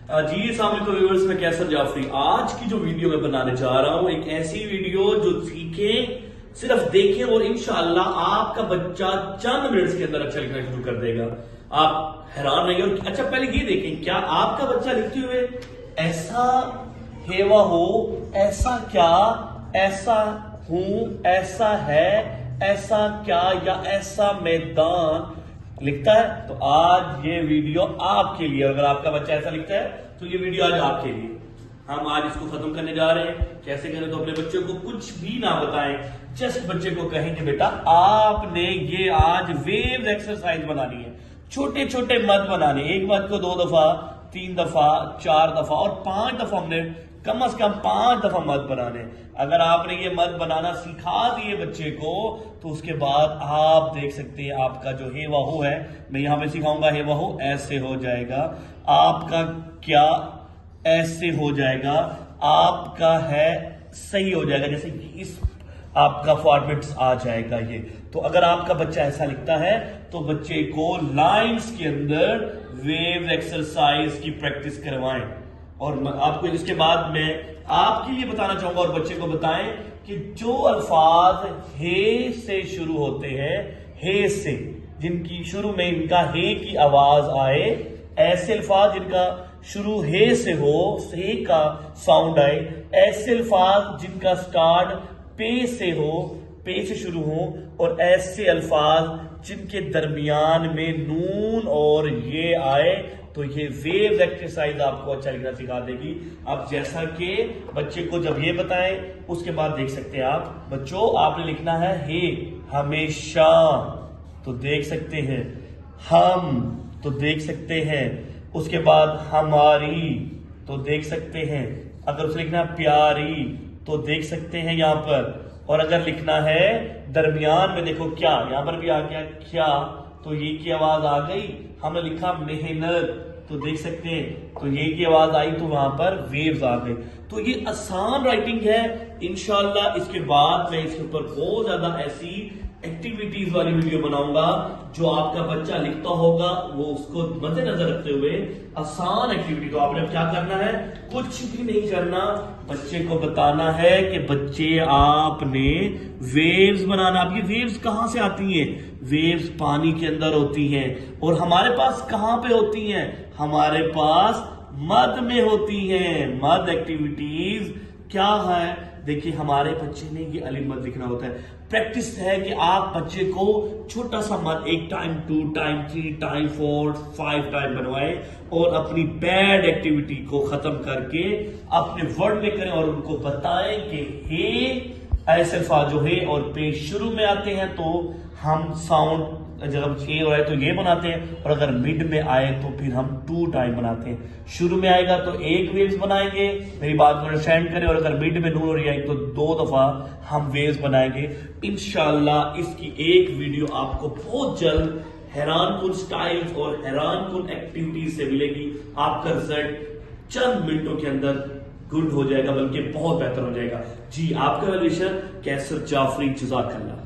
جی السلام علیکم ویورز، میں کیسر جعفری۔ آج کی جو ویڈیو میں بنانے جا رہا ہوں ایک ایسی ویڈیو جو سیکھیں، صرف دیکھیں اور انشاءاللہ آپ کا بچہ چند منٹس کے اندر اچھا لکھنا شروع کر دے گا۔ آپ حیران رہیں گے۔ اچھا پہلے یہ دیکھیں، کیا آپ کا بچہ لکھتے ہوئے ایسا ہیوا ہو، ایسا کیا، ایسا ہوں، ایسا ہے، ایسا کیا یا ایسا میدان لکھتا ہے؟ تو آج یہ ویڈیو آپ کے لیے، اگر آپ کا بچہ ایسا لکھتا ہے تو یہ ویڈیو آج آپ کے لیے۔ ہم آج اس کو ختم کرنے جا رہے ہیں۔ کیسے کریں؟ تو اپنے بچے کو کچھ بھی نہ بتائیں، جسٹ بچے کو کہیں کہ بیٹا آپ نے یہ آج ویو ایکسرسائز بنانی ہے، چھوٹے چھوٹے مد بنانے، ایک مد کو 2 دفعہ، 3 دفعہ، 4 دفعہ اور 5 دفعہ، ہم نے کم از کم 5 دفعہ مد بنانے۔ اگر آپ نے یہ مد بنانا سکھا دیے بچے کو تو اس کے بعد آپ دیکھ سکتے ہیں آپ کا جو ہے وہ ہے، میں یہاں پہ سکھاؤں گا ہے وہ ایسے ہو جائے گا، آپ کا کیا ایسے ہو جائے گا، آپ کا ہے صحیح ہو جائے گا، جیسے اس آپ کا فارمیٹس آ جائے گا یہ۔ تو اگر آپ کا بچہ ایسا لکھتا ہے تو بچے کو لائنز کے اندر ویو ایکسرسائز کی پریکٹس کروائیں۔ اور آپ کو اس کے بعد میں آپ کے لیے بتانا چاہوں گا اور بچے کو بتائیں کہ جو الفاظ ہے سے شروع ہوتے ہیں، ہے سے، جن کی شروع میں ان کا ہے کی آواز آئے، ایسے الفاظ جن کا شروع ہے سے ہو، ہے کا ساؤنڈ آئے، ایسے الفاظ جن کا سٹارٹ پے سے ہو، پے سے شروع ہو، اور ایسے الفاظ جن کے درمیان میں نون اور یہ آئے، تو یہ ویو ایکسرسائز آپ کو اچھا لکھنا سکھا دے گی۔ اب جیسا کہ بچے کو جب یہ بتائیں اس کے بعد دیکھ سکتے ہیں آپ بچوں، آپ نے لکھنا ہے ہمیشہ، تو دیکھ سکتے ہیں ہم، تو دیکھ سکتے ہیں اس کے بعد ہماری، تو دیکھ سکتے ہیں اگر اسے لکھنا پیاری تو دیکھ سکتے ہیں یہاں پر، اور اگر لکھنا ہے درمیان میں دیکھو کیا، یہاں پر بھی آ گیا کیا، تو یہ کی آواز آ گئی، ہم نے لکھا محنت تو دیکھ سکتے ہیں، تو یہ کی آواز آئی تو وہاں پر ویوز آ گئے۔ تو یہ آسان رائٹنگ ہے، انشاءاللہ اس کے بعد میں اس کے اوپر بہت زیادہ ایسی ایکٹیویٹیز والی ویڈیو بناؤں گا جو آپ کا بچہ لکھتا ہوگا وہ اس کو مد نظر رکھتے ہوئے آسان ایکٹیویٹی۔ تو آپ نے کیا کرنا ہے؟ کچھ بھی نہیں کرنا، بچے کو بتانا ہے کہ بچے آپ نے ویوز بنانا۔ اب یہ ویوز کہاں سے آتی ہیں؟ ویوز پانی کے اندر ہوتی ہیں، اور ہمارے پاس کہاں پہ ہوتی ہیں؟ ہمارے پاس مد میں ہوتی ہیں۔ مد ایکٹیویٹیز کیا ہے؟ دیکھیں ہمارے بچے نے یہ الف مد لکھنا ہوتا ہے، پریکٹس ہے کہ آپ بچے کو چھوٹا سا مد 1 ٹائم 2 ٹائم 3 ٹائم 4 5 ٹائم بنوائیں، اور اپنی بیڈ ایکٹیویٹی کو ختم کر کے اپنے ورڈ میں کریں، اور ان کو بتائیں کہ ایسے الفاظ جو ہے اور پہ شروع میں آتے ہیں تو ہم ساؤنڈ جب اے ہو رہا ہے تو یہ بناتے ہیں، اور اگر مڈ میں آئے تو پھر ہم 2 ٹائم بناتے ہیں۔ شروع میں آئے گا تو 1 ویوز بنائیں گے، میری بات کو انڈرسٹینڈ کریں، اور اگر مڈ میں نون ہو رہی ہے تو 2 دفعہ ہم ویوز بنائیں گے۔ انشاءاللہ اس کی ایک ویڈیو آپ کو بہت جلد حیران کن سٹائل اور حیران کن ایکٹیویٹیز سے ملے گی۔ آپ کا رزلٹ چند منٹوں کے اندر گڈ ہو جائے گا، بلکہ بہت بہتر ہو جائے گا۔ جی آپ کا ویل وشر کیسر جعفری، جزاک اللہ۔